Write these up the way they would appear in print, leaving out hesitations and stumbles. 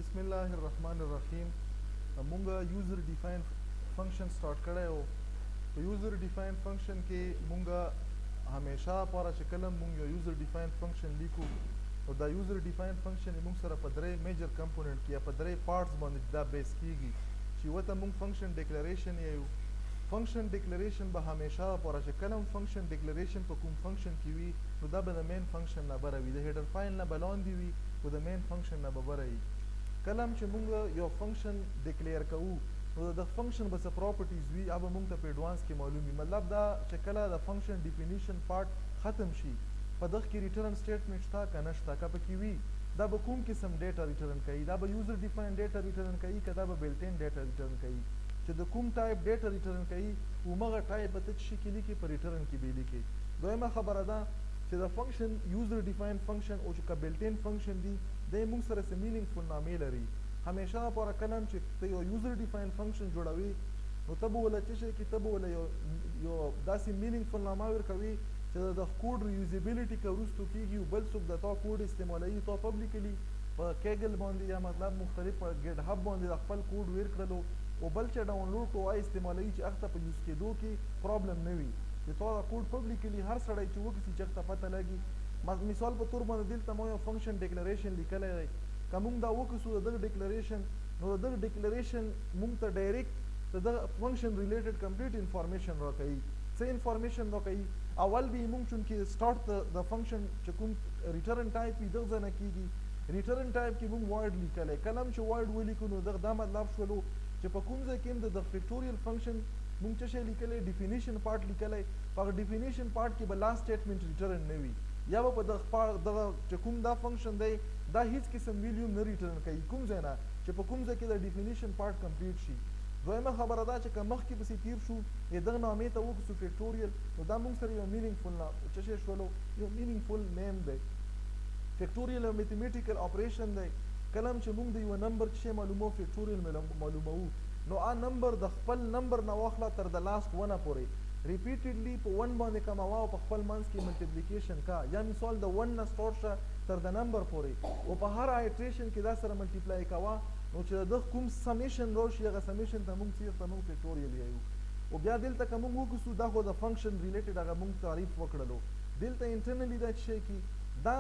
بسم الله الرحمن الرحیم. مونږه یوزر ډیفاین فنکشن سٹارټ کړی و. په یوزر ډیفاین فنکشن کې مونږه همیشه لپاره چې کله مونږ یو یوزر ډیفاین فنکشن لیکو نو دا یوزر ډیفاین فنکشن مونږ سره په درې میجر کمپوننټ کې یا په درې پارټس باندې دا بیس کیږي چې وته مونږ فنکشن ډیکلریشن یو فنکشن ډیکلریشن به همیشه لپاره چې کله فنکشن ډیکلریشن په کوم فنکشن کې وي نو دا به د مین فنکشن نه بره وي، د هیډر فایل نه به لاندې وي او د مین فنکشن نه به بره وي. کله چې مونږ یو فنکشن ډیکلیر کوو نو د فنکشن به څه پراپرټیز وي هغه به مونږ ته په ایډوانس کې معلوم وي. مطلب دا چې کله د فنکشن ډیفینیشن پارټ ختم شي په دغه کې ریټرن سټیټمنټ شته که نه شته، که پکې وي دا به کوم قسم ډیټا ریټرن کوي، دا به یوزر ډیفاین ډیټا ریټرن کوي که دا به بلټین ډیټا ریټرن کوي. چې د کوم ټایپ ډیټا ریټرن کوي همغه ټایپ به ته څه شي کې لیکي په ریټرن کې به لیکي. دویمه خبره ده چې د فنکشن یوزر ډیفاین فنکشن او چې که بلټین فنکشن دی دی مونږ سره څه مینینګفل نامې لري. همیشه لپاره کله هم چې ته یو یوزر ډیفاین فنکشن جوړوي نو ته به وله څه شی کې ته به وله یو داسې مینینګفل نامه ورکوي چې د کوډ ریوزیبیلیټي که وروستو کېږي او بل څوک د تا کوډ استعمالوي تا پبلیکلی په کیګل باندې یا مطلب مختلف په ګیټ هب باندې د خپل کوډ ویر کړلو او بل چې ډاونلوډ کوه استعمالوي چې هغه ته په یوز کېدو کې پرابلم نه وي چې تا دا کوډ پبلیکلی هر سړی چې وکړي چې هغه ته پته لګي. مثال په طور باندې دلته ما یو فنکشن ډیکلریشن لیکلی دی، که مونږ دا وکړو د دغه ډیکلریشن نو د دغه ډیکلریشن مونږ ته ډایرکټ د دغه فنکشن ریلیټډ کمپلیټ انفارمیشن راکوي. څه انفارمیشن راکوي؟ اول به مونږ چونکې سټارټ د فنکشن چې کوم ریټرن ټایپ وي دغه ځای نه کېږي. ریټرن ټایپ کې مونږ وایډ لیکلی، کله هم چې وایډ ولیکو نو دغه دا مطلب شولو چې په کوم ځای کې هم د فیکټوریل فنکشن مونږ څه شی لیکلی ډیفینیشن پارټ لیکلی، په هغه ډیفینیشن پارټ کې به لاست سټیټمنټ ریټرن نه وي یا به په دغه چې کوم دا فنکشن دی دا هیڅ قسم ویلیو نه ریټرن کوي کوم ځای نه چې په کوم ځای کې د ډیفینیشن پارټ کمپلیټ شي. دویمه خبره دا چې که مخکې پسې تیر شو دغه نامې ته وکړو فیکټوریل نو دا مونږ سره یو مینینګفل څه شی شولو یو مینینګفل نیم دی. فیکټوریل یو میتھمیټیکل اپریشن دی. کله هم چې مونږ د یو نمبر څه شی معلومو فیکټوریل معلوموو نو نمبر د خپل نمبر نه واخله تر د لاست ونه پورې ریپیټډلی په 1 باندې کموه او په خپل منځ کې ملټیپلیکیشن کا یا مثال د 1 نه سټارټ شه تر د نمبر پورې او په هر آیټریشن کې دا سره ملټیپلای کوه نو چې د کوم سمیشن راشي هغه سمیشن ته مونږ چیرته مونږ فیکټوریل یو. او بیا دلته که مونږ وکړو دا خو د فنکشن ریلیټډ هغه مونږ تعریف وکړلو. دلته انټرنلی دا شی کې دا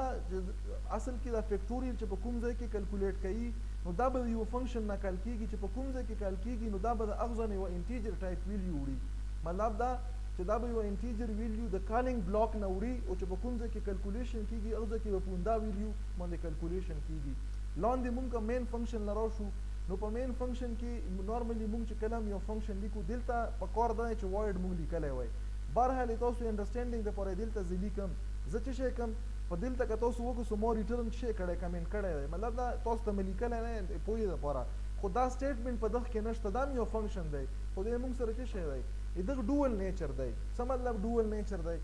اصل کې دا فیکټوریل چې په کوم ځای کې کلکولیټ کوي نو دا به یو فنکشن نه کال کېږي چې په کوم ځای کې کال کېږي نو دا به د هغه ځای یو انټیجر ټایپ ویلیو وړي. مطلب دا چې دا به یو انټیجر ویلیو د کالینګ بلاک نه وړي او چې په کوم ځای کې کلکولیشن کېږي هغه ځای کې به پوندا ویلیو باندې کلکولیشن کېږي. لاندې مونږ مین فنکشن لرو شو نو په مین فنکشن کې نارملی مونږ چې کله یو فنکشن لیکو دلته په کار دی چې وایډ مونږ لیکلی وای. بهرحال تاسو انډرسټینډینګ دپاره دلته زه لیکم زه څه شی کوم په دلته که تاسو وکړو ما ریټرن څه شی کړی کمنټ کړی دی مطلب دا تاسو ته مې لیکلی نه پوهې دپاره خو دا سټیټمنټ په دغه کې نشته دا یو فنکشن دی خو دی مونږ سره څه شی دی دغه ډوول نیچر دی. څه مطلب ډوول نیچر دی؟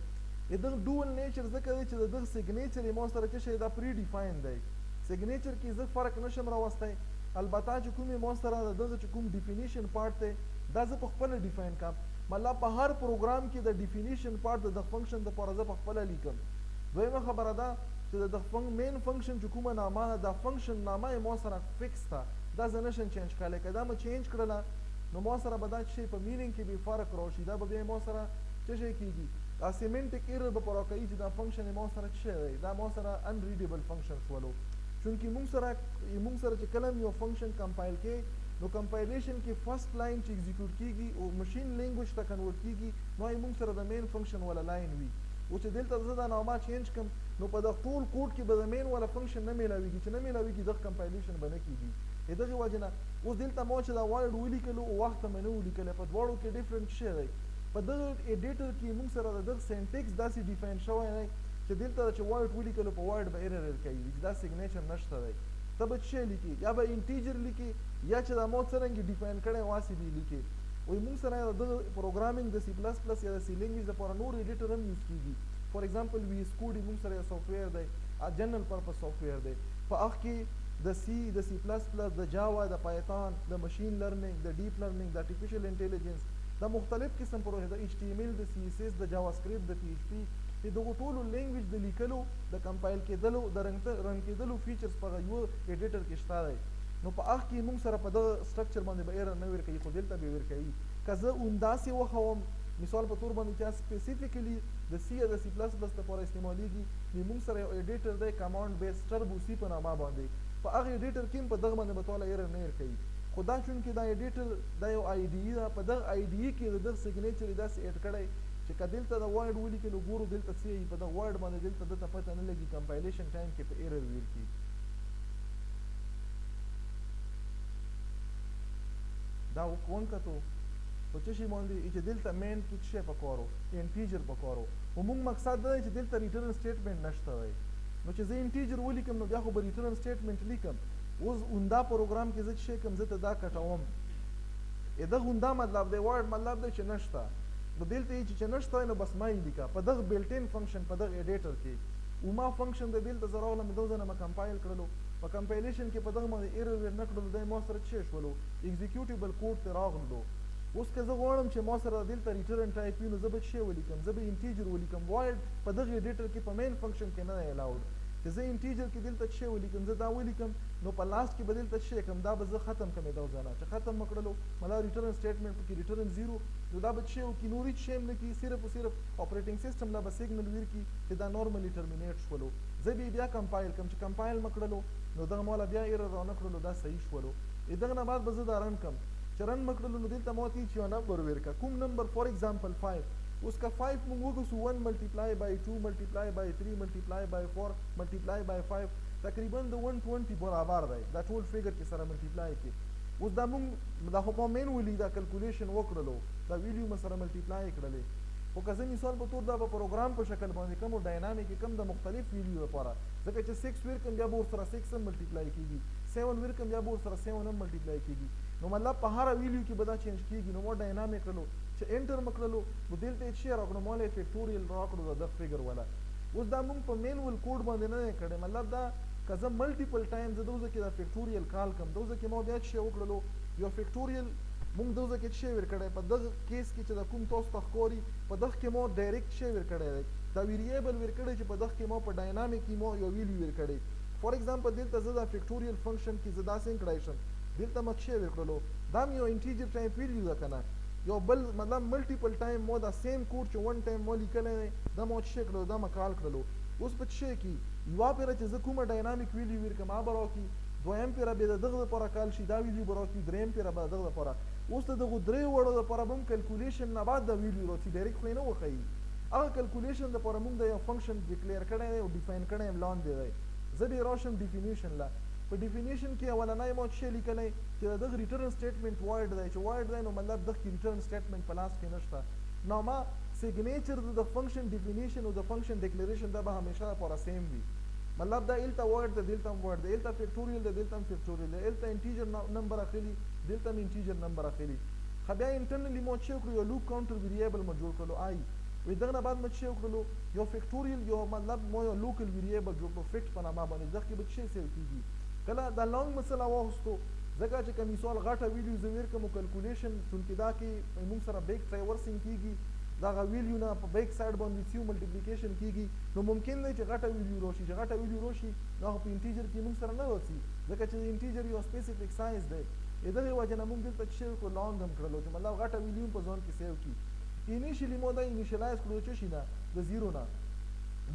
دغه ډوول نیچر ځکه دی چې دغه سیګنیچر یې ما سره څه شی دا پری ډیفاین دی. سیګنیچر کې زه فرق نشم راوستی، البته چې کوم ما سره دغه چې کوم ډیفینیشن پارټ دی دا زه په خپله ډیفاین کړم. مطلب په هر پروګرام کې د ډیفینیشن پارټ د فنکشن دپاره زه په خپله لیکم. دویمه خبره ده چې د مین فنکشن چې کومه نامه ده دا فنکشن نامه یې ما سره فکس ده دا زه نشم چینج کولی. که دا مې چینج کړله نو ما سره به دا شی په مینینګ کې بې فرق راشي، دا به بیا ما سره څه شی کېږي دا سیمنټک ایرر به په راکوي چې دا فنکشن ما سره څه شی دی دا ما سره انریډیبل فنکشن شولو. چونکې مونږ سره چې کله یو فنکشن کمپایل کې نو کمپایلیشن کې فرست لاین چې ایگزیکیوټ کېږي او مشین لینګویج ته کنورټ کېږي نو مونږ سره د مین فنکشن والا لاین وي. او چې دلته زه دا نامه چینج کړم نو په دغه ټول کوډ کې به د مین والا فنکشن نه میلاویږي چې نه میلاویږي دغه کمپایلیشن به نه کېږي. دغې وجې نه اوس دلته ما چې دا وایډ ولیکلو او وخت ته مې نه ولیکلی په دواړو کې ډفرنټ شی دی. په دغه ایډیټر کې مونږ سره د دغه سینټیکس داسې ډیفاین شوی دی چې دلته چې وایډ ولیکلو په وایډ به ایرر کوي چې دا سیګنیچر نشته دی. ته به څه شی لیکي یا به انټیجر لیکي یا چې دا ما څرنګې ډیفاین کړی واسې به لیکي. وایي مونږ سره دغه پروګرامینګ د سی پلس پلس یا د سی لینګویج لپاره نور ایډیټر هم یوز کېږي. فار ایگزامپل وی ایس کوډ مونږ سره یو سافټویر دی جنرل پرپز سافټویر دی. په هغه کې د سی پلس پلس د جاوا د پایتان د مشین لرنینګ د ډیپ لرنینګ د ارټیفیشل انټیلیجنس د مختلف قسم پروژې د ایچ ټي ایم ایل د سی اس اس د جاوا سکرپټ د پی ایچ پی دغه ټولو لینګویج د لیکلو د کمپایل کېدلو د رن کېدلو فیچرز په یو ایډیټر کې شته دی. نو په هغه کې موږ سره په دغه سټرکچر باندې به ایرر نه ورکوي خو دلته به ورکوي که زه همداسې وښوم مثال په تور باندې چې سپیسیفیکلی د سی یا د سی پلس پلس لپاره استعمالیږي نو موږ سره یو ایډیټر دی کمانډ بیس ټربو سی په نامه باندې په هغه ایډیټر کې په دغه باندې به تاله ایرر نه ورکوي خو دا چونکې دا ایډیټر دا یو آی ډي ده په دغه آی ډي کې د دغه سیګنیچر یې داسې ایډ کړی چې که دلته د وایډ ولیکي نو ګورو دلته څه یي په دغه وایډ باندې دلته دته پته نه لګي کمپایلیشن ټایم کې په ایرر ورکي دا وکړو په څه شي باندې چې دلته مین کې څه پکارو انټیجر پکارو او موږ مقصد دا چې دلته ریټرن سټیټمنټ نشته وي نو چې زه انټیجر ولیکم نو بیا خو به ریټرن سټیټمنټ لیکم اوس اوندا پروګرام کې زه چې کوم زه ته دا کټوم دا اوندا مطلب دی ورډ مطلب دی چې نشته نو دلته چې نشته نو بس ما یې لیکه په دغه بلټین فنکشن په دغه ایډیټر کې او ما فنکشن د دلته زه راغلم دوه ځله ما کمپایل کړلو په کمپایلیشن کې په دغه باندې ایرر ور نه کړلو دی ما سره څه شولو ایگزیکیوټیبل کوډ ته راغلو اوس که زه غواړم چې ما سره دلته ریټرن ټایپ وي نو زه به څه ولیکم زه به انټیجر ولیکم وایډ په دغه ایډیټر کې په مین فنکشن کې نه دی الاؤډ چې زه انټیجر کې دلته څه ولیکم زه دا ولیکم نو په لاست کې به دلته څه کوم دا به زه ختم کوم دا ځانه چې ختم مکړلو مله ریټرن سټیټمنټ کې ریټرن 0 نو دا به څه وکړي نوري څه نه کی صرف او صرف اپریټینګ سیستم لا به سیګنل ورکی چې دا نورمالي ټرمینیټ شولو زه بیا کمپایل کوم چې کمپایل مکړلو نو دغه مولا بیا ایرر را نه کړلو دا صحیح شولو دغه نه بعد به زه دا رن کوم چې رن مکړلو نو دلته موتی چې یو نمبر ورکا کوم نمبر فور ایگزامپل 5 اس کا 5 مونږ وګورو 1 ملټیپلای بای 2 ملټیپلای بای 3 ملټیپلای بای 4 ملټیپلای بای 5 تقریبا د 120 برابر دی دا ټول فیګر کې سره ملټیپلای کې اوس دا مونږ دا خو په مینولي دا کیلکولیشن وکړلو دا ویلیو م سره ملټیپلای کړلې او که زه مثال په تور دا په پروګرام په شکل باندې کوم ډاینامیک کم د مختلف ویلیو لپاره ځکه چې 6 ورکم بیا به ورسره 6 هم ملټیپلای کیږي 7 ورکم بیا به ورسره 7 هم ملټیپلای کیږي نو مطلب په هر ویلیو کې به دا چینج کیږي نو مو ډاینامیک کړلو چې انټر مکړلو نو دلته چې راکړو مولې فیکټوریال راکړو د فیګر والا اوس دا موږ په مینول کوډ باندې نه کړی مطلب دا که زه ملټیپل ټایم زه دوزه کې دا فیکټوریال کال کوم دوزه کې مو بیا چې وکړلو یو فیکټوریال موږ دوزه کې چې ور کړی په دغه کیس کې چې دا کوم تاسو تخکوري په دغه کې مو ډایرکټ چې ور کړی دا ویریبل ور کړی چې په دغه کې مو په ډاینامیک کې مو یو ویلیو ور کړی فور ایگزامپل دلته زه دا فیکټوریال فنکشن کې زدا سین کړای شم دلته مو چې ور کړلو دا یو انټیجر ټایپ ویلیو ده کنه یو بل مطلب ملټیپل ټایم مو دا سیم کوډ چې ون ټایم مو لیکلی دا مو چې کړلو دا مو کال کړلو اوس په څه کې یو پیره چې زه کومه ډاینامیک ویلیو ورکم ما به راکړي دویم پیره به د دغه لپاره کال شي دا ویلیو به راکړي دریم پیره به د دغه لپاره اوس د دغه درې وړو لپاره به هم کیلکولیشن نه بعد دا ویلیو راځي ډایرکټ خو یې نه وښیي هغه کیلکولیشن لپاره موږ د یو فنکشن ډیکلیئر کړی دی او ډیفاین کړی یم لاندې دی زه به راشم ډیفینیشن لا په ډیفینیشن کې اولنۍ مو څه لیکلی چې دغه ریټرن سټیټمنټ وایډ دی چې وایډ دی نو مطلب دغه ریټرن سټیټمنټ په لاس کې نشته نو ما سیګنیچر د فنکشن ډیفینیشن او د فنکشن ډیکلیریشن دا به همیشه لپاره سیم وي مطلب دا الته وایډ د دلته وایډ د الته فیکټوریال د دلته فیکټوریال د الته انټیجر نمبر اخلي دلته انټیجر نمبر اخلي خو بیا انټرنلی مو چې کړو یو لوپ کاونټر ویریبل مو جوړ کړو آی وې دغه بعد مو چې کړو یو فیکټوریال یو مطلب مو یو لوکل ویریبل جوړ کړو فیکټ په نامه باندې ځکه به څه سیو کیږي کله دا لانګ مسله واغستو ځکه چې کوم مثال غټه ویډیو زویر کوم کیلکولیشن چونکې دا کې موږ سره بیک ټرایورسینګ کیږي دا ویلیو نه په بیک سایډ باندې سیو ملټیپلیکیشن کیږي نو ممکن دی چې غټه ویلیو راشي چې غټه ویلیو راشي نو په انټیجر کې موږ سره نه راځي ځکه چې انټیجر یو سپیسیفیک سایز دی دغه وجه نه موږ دلته چې کو لانګ هم کړلو چې مطلب غټه ویلیو په ځون کې سیو کی انیشلی مو دا انیشلایز کړو چې شي نه د 0 نه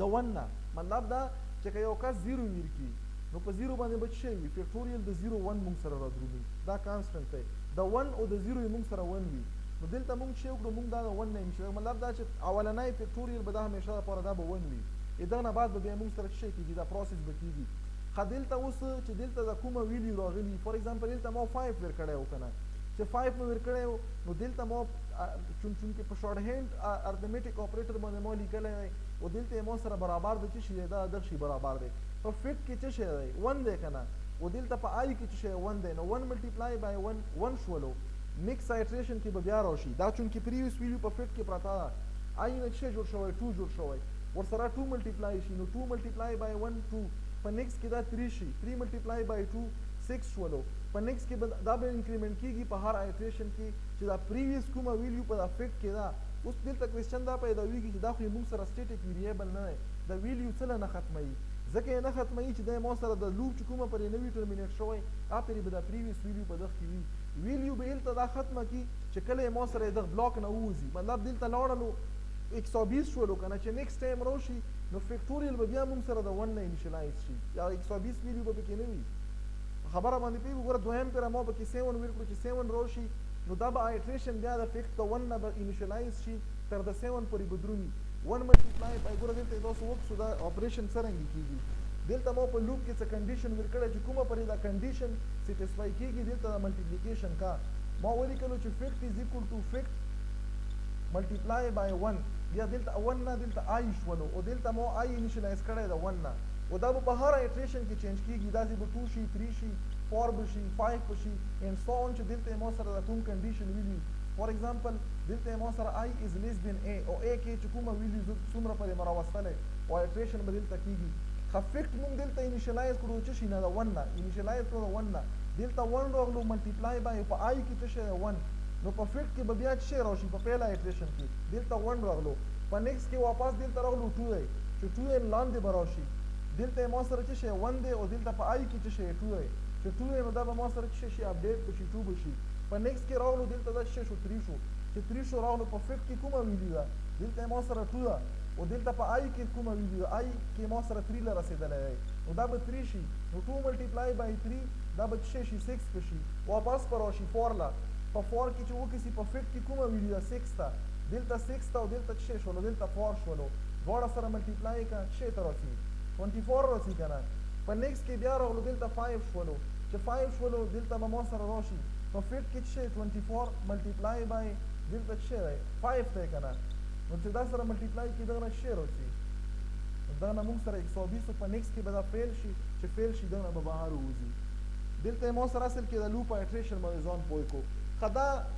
د 1 نه مطلب دا چې یو کس 0 ورکی نو په 0 باندې بچ شي فیکټوریال د 0 1 موږ سره راځي دا کانستنټ دی د 1 او د 0 موږ سره 1 وي نو دلته موږ شی وکړو موږ دا 1 نه نشي مطلب دا چې اولنۍ فیکټوریال به دا همیشه لپاره دا به 1 وي دا نه بعد به موږ سره شي کیږي دا پروسس به کیږي خدلته اوس چې دلته د کومه ویلیو راغلی فور ایگزامپل دلته مو 5 ور کړی و کنه چې 5 مو ور کړی نو دلته مو چونکې په شارټ هند ارثمټیک اپریټر باندې مو لیکلی او دلته مو سره برابر د چی شي دا د شي برابر دی په فټ کې څه شي دی 1 دی کنه او دلته په آی کې څه شي 1 دی نو 1 ملټیپلای بای 1 شولو نیکس ایټریشن کې به بیا راشي دا چونکې پریویس ویلیو په فټ کې پراته ده آی نه څه جوړ شوی 2 جوړ شوی ورسره 2 ملټیپلای شي نو 2 ملټیپلای بای 1 2 په نیکس کې دا 3 شي 3 ملټیپلای بای 2 6 شولو په نیکس کې دا به انکریمنٹ کیږي په هر ایټریشن کې چې دا پریویس کومه ویلیو په دا فټ کې دا اوس دلته کوېسچن دا پیدا ویږي چې دا خو موږ سره سټیټیک ویریبل نه دی دا ویلیو څه نه ختموي ځکه یې نه ختموي چې دی ما سره د لوپ چې کومه پرې نوي ټرمینیټ شوی هغه به د پریویس ویلیو په دغه کې وي ویلیو به هلته دا ختمه کړي چې کله یې ما سره دغه بلاک نه ووځي مطلب دلته لاړلو 120 شولو که نه چې نیکسټ ټایم راشي نو فیکټوریل به بیا موږ سره د 1 نه انیشلایز شي یا 120 ویلیو به پکې نه وي خبره باندې پوهېږو ګوره دویم پیره ما پکې 7 ویل کړو چې 7 راشي نو دا به آیټریشن بیا د فیکټ د 1 نه به انیشلایز شي تر د 7 پورې به درومي 1 ملټیپلای بای ګوره دلته یې داسې وکړو دا اپریشن څرنګه کېږي دلته ما په لوپ کې څه کنډیشن ویل کړی چې کومه پرې دا کنډیشن سیټسفای کېږي دلته د ملټیپلیکیشن کا ما ولیکلو چې فیکټ از اکول ټو فیکټ ملټیپلای بای 1 بیا دلته 1 نه دلته آی شولو او دلته ما آی انیشلایز کړی د 1 نه او دا به په هر ایټریشن کې چینج کېږي داسې به 2 شي 3 شي 4 به شي 5 به شي and so on چې دلته ما سره د کوم کنډیشن ویلي فور ایگزامپل دلته ما سره آی از لیس دین ا او ا کې چې کومه ویلي څومره پرې مراوستلی او ایټریشن به دلته کېږي خو فیکټ موږ دلته انیشلایز کړو چې شي نه د 1 نه انیشلایز کړو د 1 نه دلته 1 راغلو ملټیپلای بای په آی کې څه شی 1 نو په فیکټ کې به بیا څه شی راشي په پیله ایټریشن کې دلته 1 راغلو په نیکسټ کې واپس دلته راغلو 2 دی چې 2 یې لاندې به راشي دلته ما سره څه شی 1 دی او دلته په آی کې څه شی 2 دی چې 2 یې نو دا به ما سره څه شي اپډیټ بشي 2 بشي په نیکسټ کې راغلو دلته دا څه شو 3 شو چې 3 شو راغلو په فیکټ کې کومه ویلي ده دلته ما سره 2 ده او دلته په آی کې کومه ویلي ده آی کې ما سره 3 له رسېدلی دی نو دا به 3 شي نو 2 ملټیپلای بای 3 دا به څه شي 6 بشي واپس به راشي 4 له په 4 کې چې وکړي په فیکټ کې کومه ویلي ده 6 ته دلته 6 ته او دلته څه شولو دلته 4 شولو دواړه سره ملټیپلای کړه څه ته راسي 24 راسي که نه په نیکسټ کې بیا راغلو دلته 5 شولو چې 5 شولو دلته به ما سره راشي په فیکټ کې څه 24 ملټیپلای بای دلته څه دی 5 دی که نه نو چې دا سره ملټیپلای کې دغه نه څه راسي دا نه موږ سره 120 په نیکسټ کې به دا فیل شي چې فیل شي دغه به بهر ووځي دلته ما سره اصل کې د لوپ ایټریشن باندې ځان پوه کړو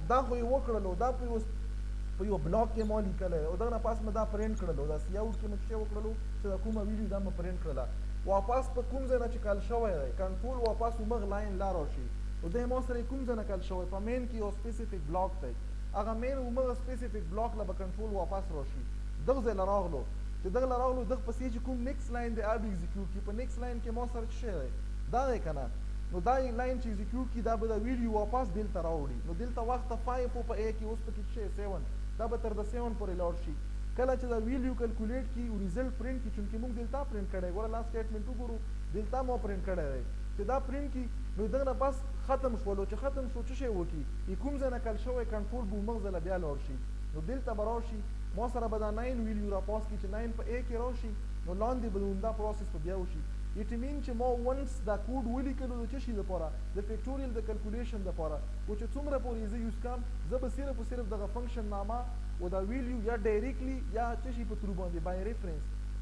دا خو یې وکړلو دا په یو بلاک کې ما لیکلی او دغه نه پاس مې دا پرنټ کړلو دا سی اوټ کې مې څه وکړلو چې دا کومه ویډیو دا مې پرنټ کړله واپس په کوم ځای نه چې کال شوی دی کنټرول واپس همغه لاین لا راشي او دی ما سره کوم ځای نه کال شوی په مین کې یو سپیسیفیک بلاک دی هغه مین همغه سپیسیفیک بلاک له به کنټرول واپس راشي دغه ځای له راغلو چې دغه له راغلو دغه پسې چې کوم نیکسټ لاین دی هغه به ایگزیکیوټ کړي په نیکسټ لاین کې ما سره څه شی دی دا دی که نه نو دا لاین چې ایگزیکیوټ کړي دا به د ویډیو واپس دلته راوړي نو دلته وخته 5 په ا کې اوس پکې څه 7 دا به تر د 7 پورې لاړ شي کله چې دا ویلیو کیلکولیټ کی او ریزلټ پرنٹ کی چونکې موږ دلته پرنٹ کړی ګوره لاست سټیټمنټ وګورو دلته مو پرنٹ کړی دی چې دا پرنٹ کی نو دغه نه پس ختم شولو چې ختم شو څه شی وکړي کوم ځای نه کل شوی کنټرول به همغه ځله بیا لاړ شي نو دلته به راشي ما سره به دا 9 ویلیو راپاس کړي چې 9 په ا کې راشي نو لاندې به همدا پروسس په بیا وشي اټ مین چې ما ونس دا کوډ ولیکلو د څه شي دپاره د فیکټوریل د کیلکولیشن دپاره او چې څومره پورې زه یوز کړم زه به صرف او صرف دغه فنکشن نامه او دا ویلیو یا ډایرکټلی یا څه شي په ترو باندې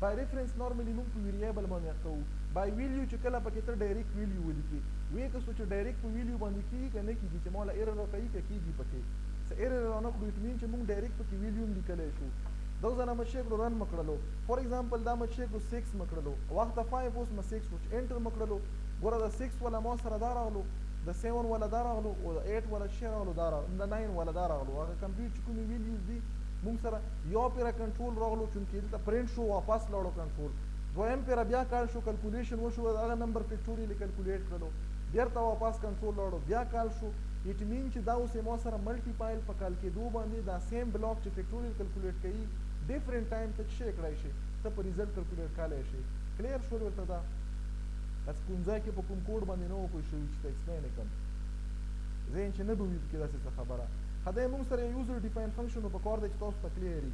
بای ریفرنس نارملی موږ په ویریبل باندې کوو بای ویلیو چې کله پکې ته ډایرکټ ویلیو ولیکي وی که څه چې ډایرکټ په ویلیو باندې کېږي که نه کېږي چې مولا ایرر راکوي که کېږي پکې څه ایرر رانه کړو اټ مین چې موږ ډایرکټ پکې ویلیو هم لیکلی شو دغه ځای نه مې څه کړو رن مې کړلو فور ایگزامپل دا مې څه کړو 6 مې کړلو وخته 5 اوس مې 6 وچ انټر مې کړلو ګوره د 6 والا ما سره دا راغلو د 7 والا دا راغلو او د 8 والا څه راغلو دا راغلو د 9 والا دا راغلو هغه کمپلیټ چې کومې ویلیوز دي موږ سره یو پیره کنټرول راغلو چونکې دلته پرنټ شو واپس لاړو کنټرول دویم پیره بیا کال شو کیلکولیشن وشو هغه نمبر فیکټوریل کیلکولیټ کړلو بیرته واپس کنټرول لاړو بیا کال شو اټ مین چې دا اوس ما سره ملټیپایل په کال کېدو باندې دا سیم بلاک چې فیکټوریل کیلکولیټ کوي ډیفرنٹ ټایم ته څه کړای شي ته په ریزلټ کیلکولیټ کولای شي کلیر شو ورته دا اس کوم ځای کې په کوم کوډ باندې نو کوی شو چې ایکسپلین وکم زین چې نه به وي کې داسې خبره خدای موږ سره یوزر ډیفاین فنکشن په کار دی چې تاسو ته کلیر